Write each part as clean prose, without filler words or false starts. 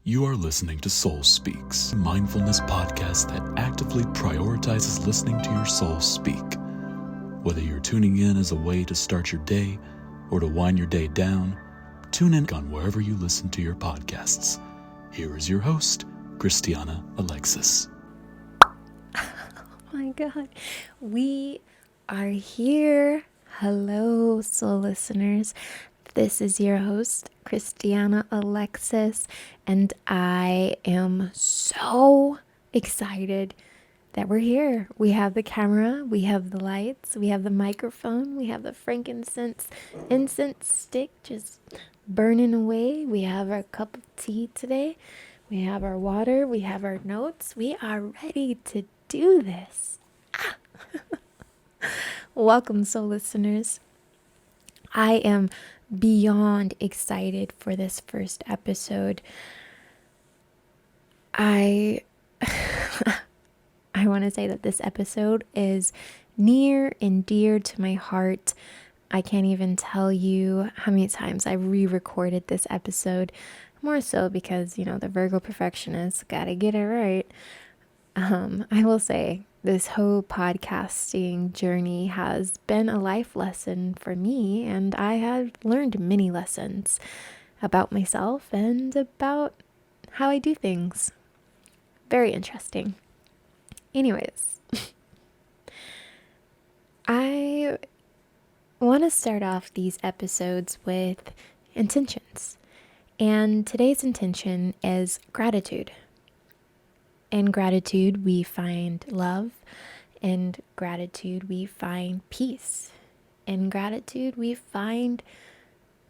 You are listening to Soul Speaks, a mindfulness podcast that actively prioritizes listening to your soul speak. Whether you're tuning in as a way to start your day or to wind your day down, tune in on wherever you listen to your podcasts. Here is your host, Cristiana Alexis. Oh my God, we are here. Hello, soul listeners. This is your host, Cristiana Alexis, and I am so excited that we're here. We have the camera, we have the lights, we have the microphone, we have the frankincense incense stick just burning away. We have our cup of tea today. We have our water, we have our notes. We are ready to do this. Welcome, soul listeners. I am beyond excited for this first episode. I want to say that this episode is near and dear to my heart. I can't even tell you how many times I re-recorded this episode, more so because, the Virgo perfectionist gotta get it right. I will say this whole podcasting journey has been a life lesson for me, and I have learned many lessons about myself and about how I do things. Very interesting. Anyways, I want to start off these episodes with intentions. And today's intention is gratitude. In gratitude, we find love. In gratitude, we find peace. In gratitude, we find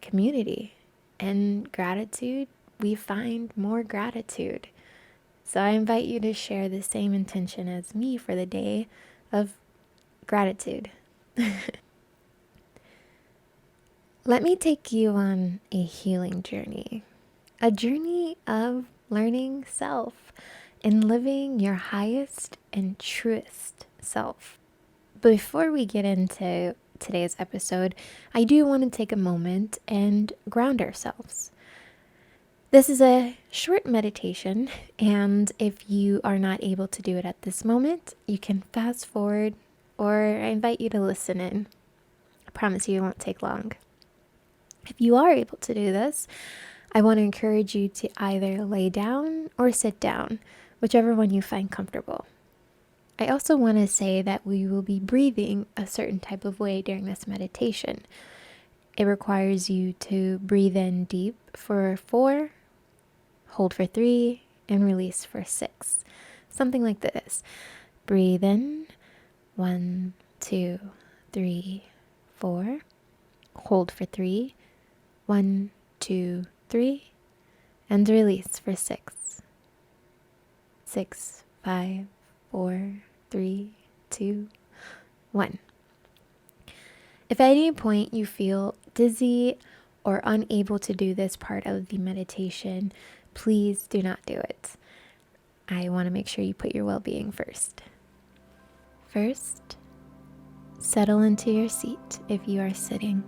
community. In gratitude, we find more gratitude. So I invite you to share the same intention as me for the day of gratitude. Let me take you on a healing journey. A journey of learning self and living your highest and truest self. Before we get into today's episode, I do want to take a moment and ground ourselves. This is a short meditation, and if you are not able to do it at this moment, you can fast forward, or I invite you to listen in. I promise you it won't take long. If you are able to do this, I want to encourage you to either lay down or sit down, whichever one you find comfortable. I also want to say that we will be breathing a certain type of way during this meditation. It requires you to breathe in deep for 4, hold for 3, and release for 6. Something like this. Breathe in, 1, 2, 3, 4. Hold for 3, 1, 2, 3, and release for 6. 6, 5, 4, 3, 2, 1. If at any point you feel dizzy or unable to do this part of the meditation, please do not do it. I want to make sure you put your well-being first. First, settle into your seat if you are sitting,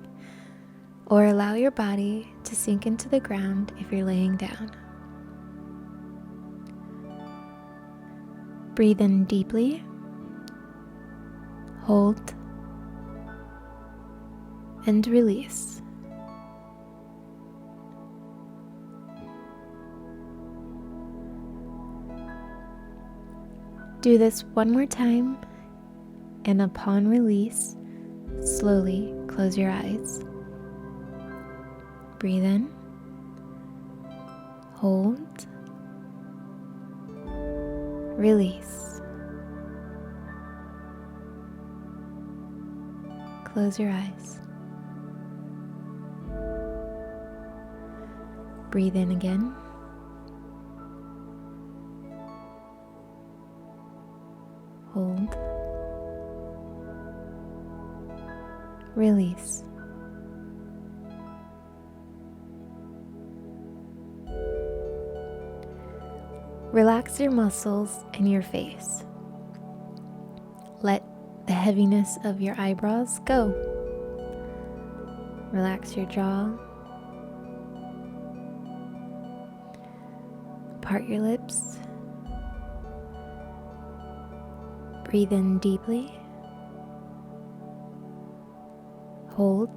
or allow your body to sink into the ground if you're laying down. Breathe in deeply, hold, and release. Do this one more time, and upon release, slowly close your eyes. Breathe in, hold, release. Close your eyes. Breathe in again. Hold. Release. Relax your muscles and your face. Let the heaviness of your eyebrows go. Relax your jaw. Part your lips. Breathe in deeply. Hold.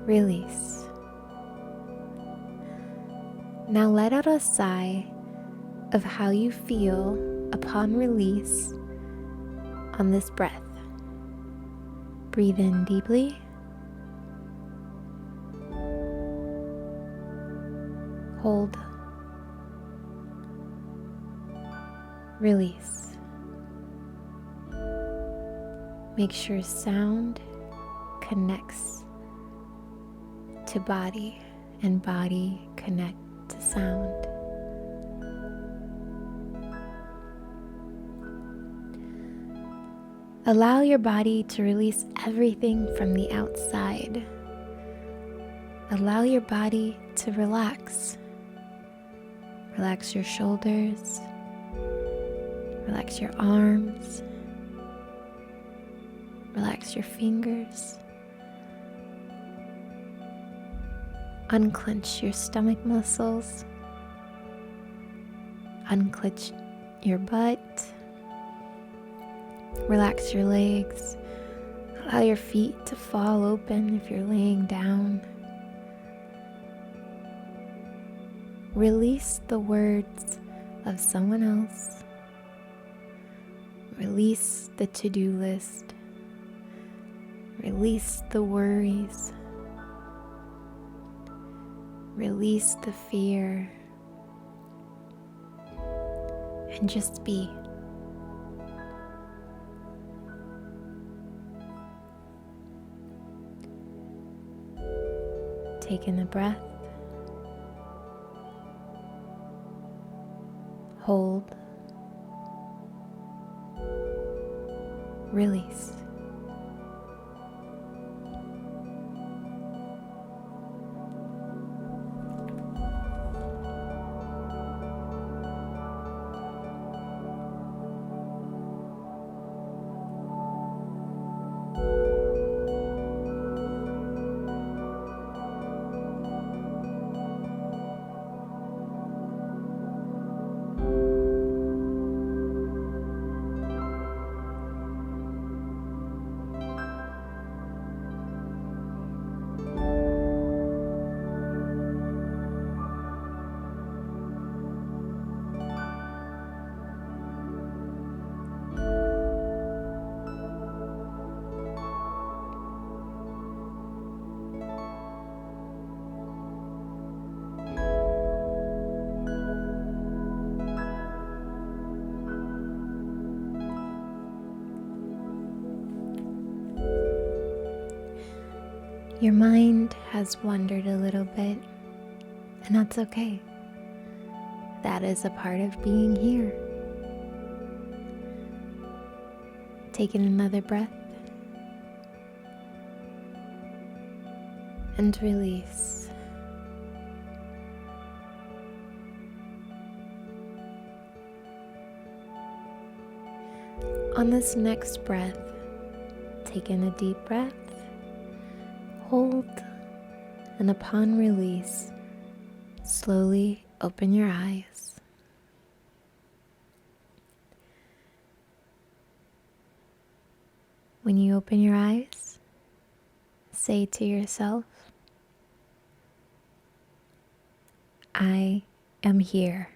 Release. Now let out a sigh of how you feel upon release on this breath. Breathe in deeply. Hold. Release. Make sure sound connects to body and body connect to sound. Allow your body to release everything from the outside. Allow your body to relax. Relax your shoulders. Relax your arms. Relax your fingers. Unclench your stomach muscles. Unclench your butt. Relax your legs. Allow your feet to fall open if you're laying down. Release the words of someone else. Release the to-do list. Release the worries. Release the fear. And just be. Take in a breath. Hold. Release. Your mind has wandered a little bit, and that's okay. That is a part of being here. Take in another breath and release. On this next breath, take in a deep breath. Hold, and upon release, slowly open your eyes. When you open your eyes, say to yourself, I am here.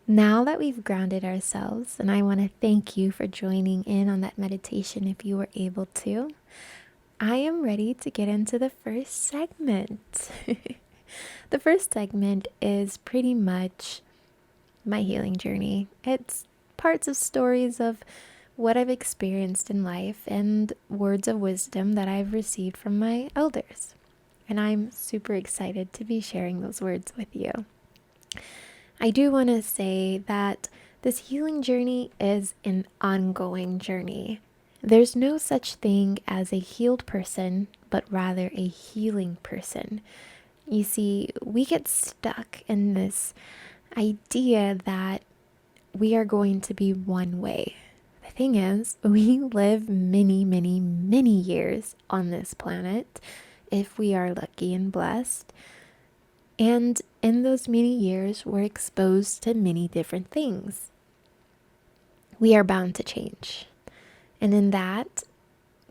Now that we've grounded ourselves, and I want to thank you for joining in on that meditation if you were able to, I am ready to get into the first segment. The first segment is pretty much my healing journey. It's parts of stories of what I've experienced in life and words of wisdom that I've received from my elders. And I'm super excited to be sharing those words with you. I do want to say that this healing journey is an ongoing journey. There's no such thing as a healed person, but rather a healing person. You see, we get stuck in this idea that we are going to be one way. The thing is, we live many, many, many years on this planet, if we are lucky and blessed. And in those many years, we're exposed to many different things. We are bound to change. And in that,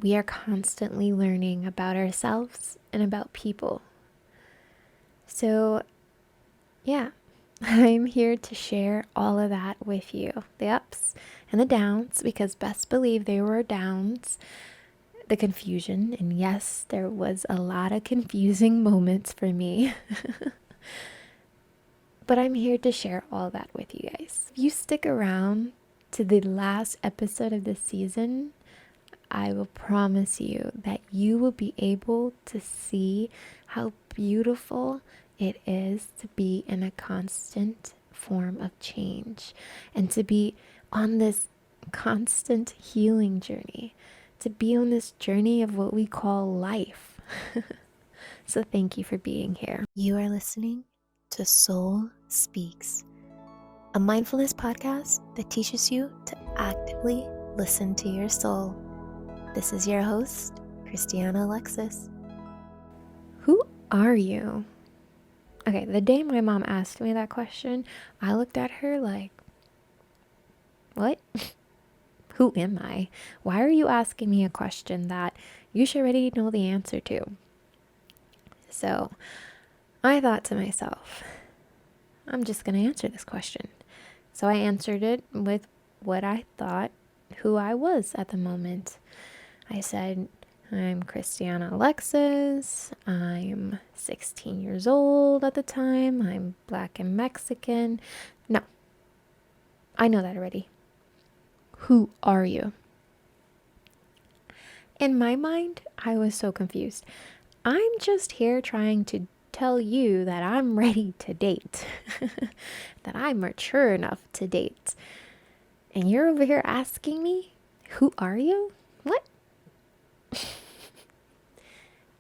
we are constantly learning about ourselves and about people. So, yeah, I'm here to share all of that with you. The ups and the downs, because best believe there were downs, the confusion. And yes, there was a lot of confusing moments for me. But I'm here to share all that with you guys. If you stick around to the last episode of this season, I will promise you that you will be able to see how beautiful it is to be in a constant form of change and to be on this constant healing journey, to be on this journey of what we call life. So thank you for being here. You are listening to Soul Speaks, a mindfulness podcast that teaches you to actively listen to your soul. This is your host, Cristiana Alexis. Who are you? Okay, the day my mom asked me that question, I looked at her like, what? Who am I? Why are you asking me a question that you should already know the answer to? So I thought to myself, I'm just going to answer this question. So I answered it with what I thought who I was at the moment. I said, I'm Cristiana Alexis. I'm 16 years old at the time. I'm Black and Mexican. No, I know that already. Who are you? In my mind, I was so confused. I'm just here trying to tell you that I'm ready to date, that I'm mature enough to date. And you're over here asking me, who are you? What?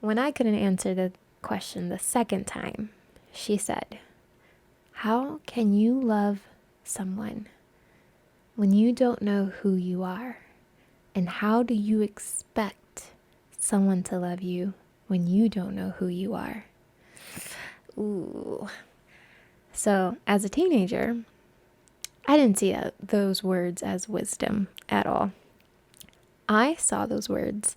When I couldn't answer the question the second time, she said, how can you love someone when you don't know who you are? And how do you expect someone to love you when you don't know who you are? Ooh. So as a teenager, I didn't see those words as wisdom at all. I saw those words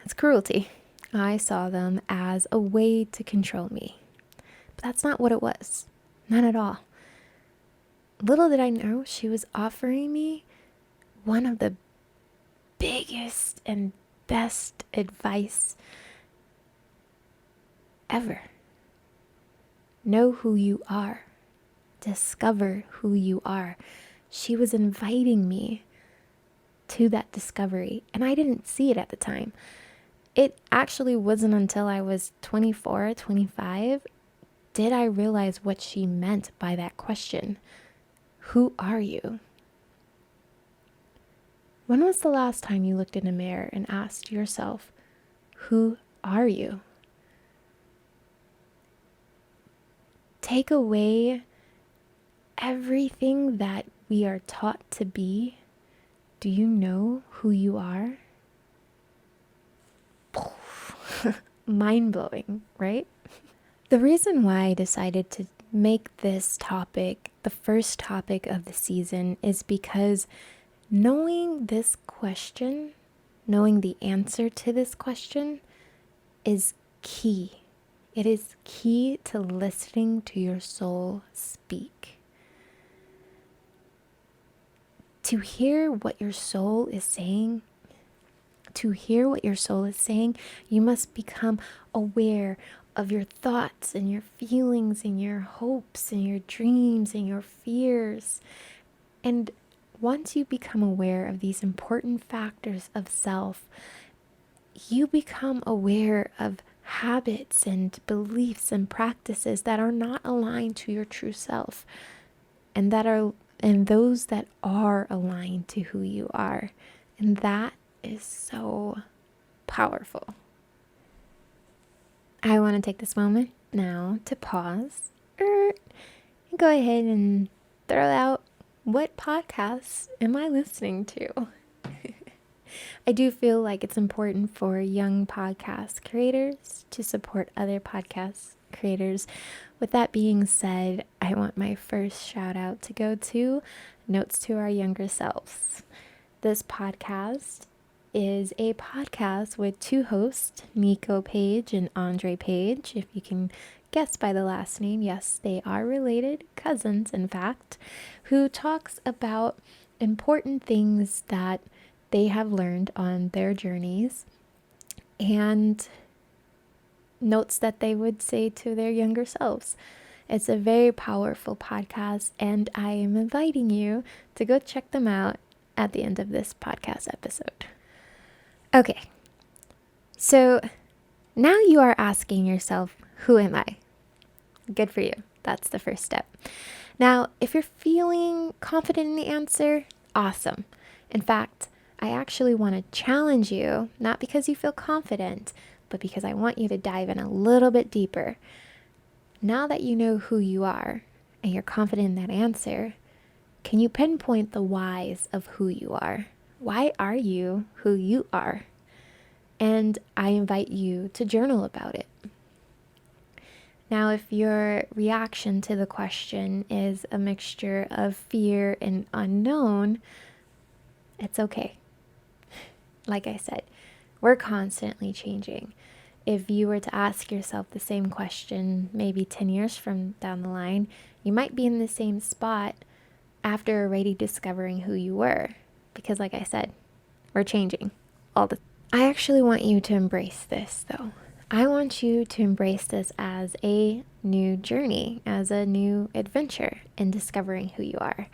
as cruelty. I saw them as a way to control me. But that's not what it was. Not at all. Little did I know she was offering me one of the biggest and best advice ever. Know who you are. Discover who you are. She was inviting me to that discovery, and I didn't see it at the time. It actually wasn't until I was 24, 25, did I realize what she meant by that question. Who are you? When was the last time you looked in a mirror and asked yourself, who are you? Take away everything that we are taught to be. Do you know who you are? Mind-blowing, right? The reason why I decided to make this topic the first topic of the season is because knowing this question, knowing the answer to this question is key. It is key to listening to your soul speak. To hear what your soul is saying, you must become aware of your thoughts and your feelings and your hopes and your dreams and your fears. And once you become aware of these important factors of self, you become aware of habits and beliefs and practices that are not aligned to your true self, and those that are aligned to who you are. And that is so powerful. I want to take this moment now to pause and go ahead and throw out, what podcasts am I listening to? I do feel like it's important for young podcast creators to support other podcast creators. With that being said, I want my first shout out to go to Notes to Our Younger Selves. This podcast is a podcast with two hosts, Nico Page and Andre Page. If you can guess by the last name, yes, they are related, cousins in fact, who talks about important things that they have learned on their journeys and notes that they would say to their younger selves. It's a very powerful podcast, and I am inviting you to go check them out at the end of this podcast episode. Okay, so now you are asking yourself, who am I? Good for you. That's the first step. Now, if you're feeling confident in the answer, awesome. In fact, I actually want to challenge you, not because you feel confident, but because I want you to dive in a little bit deeper. Now that you know who you are and you're confident in that answer, can you pinpoint the whys of who you are? Why are you who you are? And I invite you to journal about it. Now, if your reaction to the question is a mixture of fear and unknown, it's okay. Like I said, we're constantly changing. If you were to ask yourself the same question maybe 10 years from down the line, you might be in the same spot after already discovering who you were. Because like I said, we're changing all the time. I actually want you to embrace this though. I want you to embrace this as a new journey, as a new adventure in discovering who you are.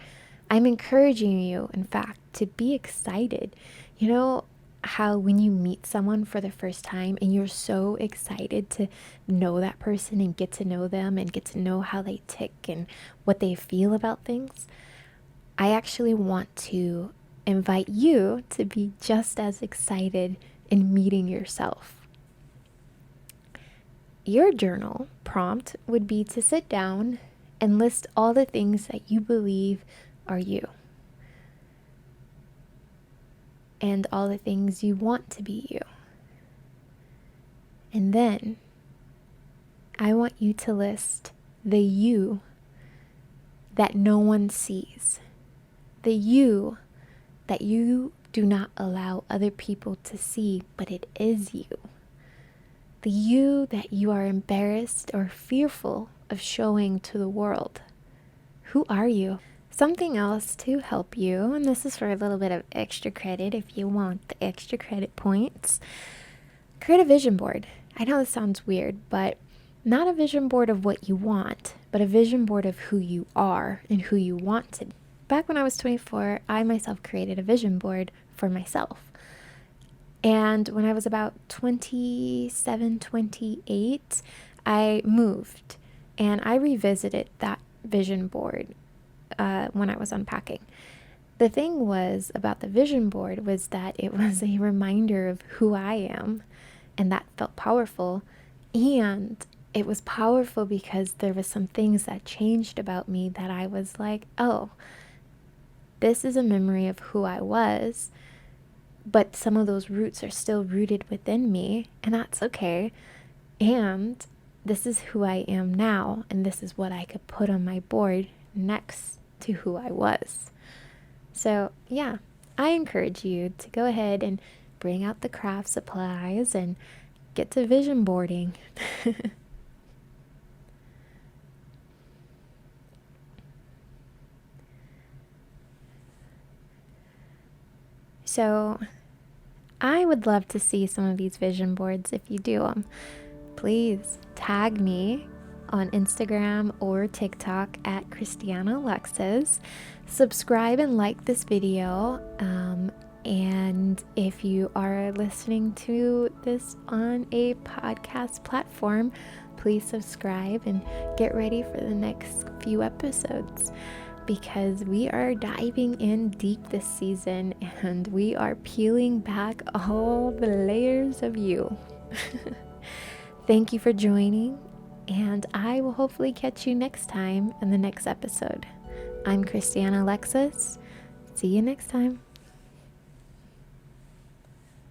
I'm encouraging you, in fact, to be excited. You know how when you meet someone for the first time and you're so excited to know that person and get to know them and get to know how they tick and what they feel about things? I actually want to invite you to be just as excited in meeting yourself. Your journal prompt would be to sit down and list all the things that you believe are you and all the things you want to be you. And then I want you to list the you that no one sees, the you that you do not allow other people to see, but it is you. The you that you are embarrassed or fearful of showing to the world. Who are you? Something else to help you, and this is for a little bit of extra credit if you want the extra credit points. Create a vision board. I know this sounds weird, but not a vision board of what you want, but a vision board of who you are and who you want to be. Back when I was 24, I myself created a vision board for myself. And when I was about 27, 28, I moved and I revisited that vision board when I was unpacking. The thing was about the vision board was that it was a reminder of who I am, and that felt powerful. And it was powerful because there was some things that changed about me that I was like, oh, this is a memory of who I was. But some of those roots are still rooted within me, and that's okay. And this is who I am now, and this is what I could put on my board next to who I was. So yeah, I encourage you to go ahead and bring out the craft supplies and get to vision boarding. So I would love to see some of these vision boards if you do them. Please tag me on Instagram or TikTok at Cristiana Alexis. Subscribe and like this video. And if you are listening to this on a podcast platform, please subscribe and get ready for the next few episodes, because we are diving in deep this season and we are peeling back all the layers of you. Thank you for joining, and I will hopefully catch you next time in the next episode. I'm Cristiana Alexis. See you next time.